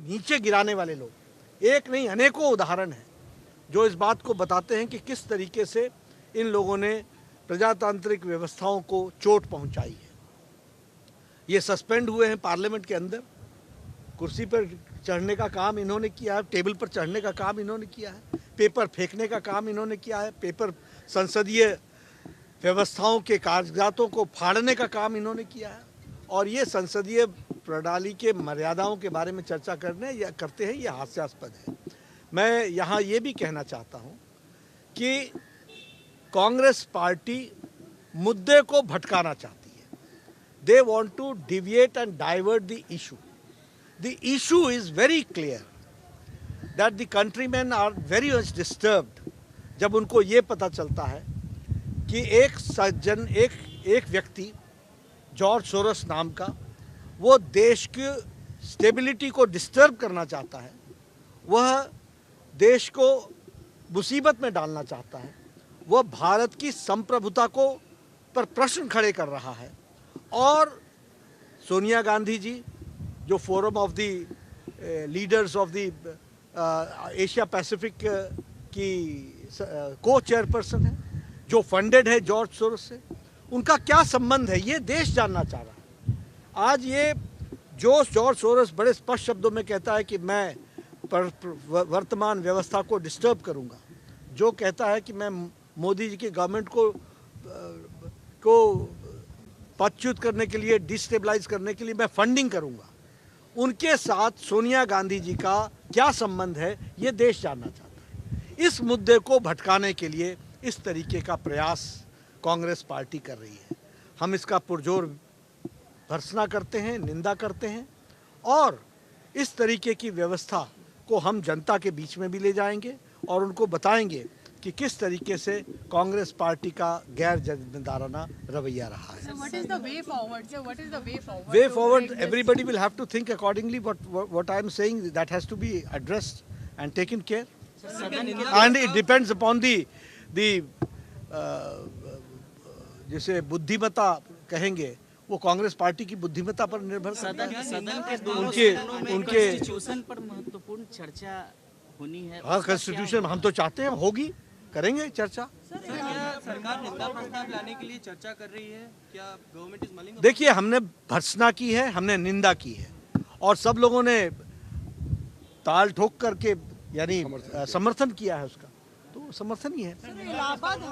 नीचे गिराने वाले लोग, एक नहीं अनेकों उदाहरण हैं जो इस बात को बताते हैं कि किस तरीके से इन लोगों ने प्रजातांत्रिक व्यवस्थाओं को चोट पहुंचाई है। ये सस्पेंड हुए हैं पार्लियामेंट के अंदर, कुर्सी पर चढ़ने का काम इन्होंने किया है, टेबल पर चढ़ने का काम इन्होंने किया है, पेपर फेंकने का काम इन्होंने किया है, पेपर संसदीय व्यवस्थाओं के कागजातों को फाड़ने का काम इन्होंने किया है। और ये संसदीय प्रणाली के मर्यादाओं के बारे में चर्चा करते हैं, ये हास्यास्पद है। मैं यहाँ ये भी कहना चाहता हूँ कि कांग्रेस पार्टी मुद्दे को भटकाना चाहती है। They want to deviate and divert the issue. The issue is very clear that the countryman are very much disturbed जब उनको ये पता चलता है कि एक सज्जन, एक व्यक्ति जॉर्ज सोरोस नाम का, वो देश की स्टेबिलिटी को डिस्टर्ब करना चाहता है, वह देश को मुसीबत में डालना चाहता है, वह भारत की संप्रभुता को पर प्रश्न खड़े कर रहा है। और सोनिया गांधी जी जो forum of the leaders of the Asia Pacific की को चेयरपर्सन है, जो फंडेड है जॉर्ज सोरोस से, उनका क्या संबंध है ये देश जानना चाह रहा है। आज ये जो जॉर्ज सोरोस बड़े स्पष्ट शब्दों में कहता है कि मैं वर्तमान व्यवस्था को डिस्टर्ब करूंगा, जो कहता है कि मैं मोदी जी की गवर्नमेंट को पदच्युत करने के लिए, डिस्टेबलाइज करने के लिए मैं फंडिंग करूंगा, उनके साथ सोनिया गांधी जी का क्या संबंध है ये देश जानना चाहता है। इस मुद्दे को भटकाने के लिए इस तरीके का प्रयास कांग्रेस पार्टी कर रही है। हम इसका पुरजोर भर्त्सना करते हैं, निंदा करते हैं, और इस तरीके की व्यवस्था को हम जनता के बीच में भी ले जाएंगे और उनको बताएंगे कि किस तरीके से कांग्रेस पार्टी का गैर जिम्मेदाराना रवैया रहा है। So what is the way forward? So what is the way forward? Way forward, everybody will have to think accordingly. What I am saying, that has to be addressed and taken care. And it depends upon the जैसे बुद्धिमत्ता कहेंगे, वो Congress party की बुद्धिमत्ता पर निर्भर करता है। सदन के दोनों सदनों में उनके कॉन्स्टिट्यूशन पर महत्वपूर्ण चर्चा होनी है। हाँ, कॉन्स्टिट्यूशन हम तो चाहते हैं, होगी, करेंगे चर्चा। सरकार निंदा प्रस्ताव लाने के लिए चर्चा कर रही है, क्या गवर्नमेंट इज मलिंग? देखिए, हमने भर्त्सना की है, हमने निंदा की है, और सब लोगों ने ताल ठोक करके यानी समर्थन किया है उसका, तो समर्थन ही है।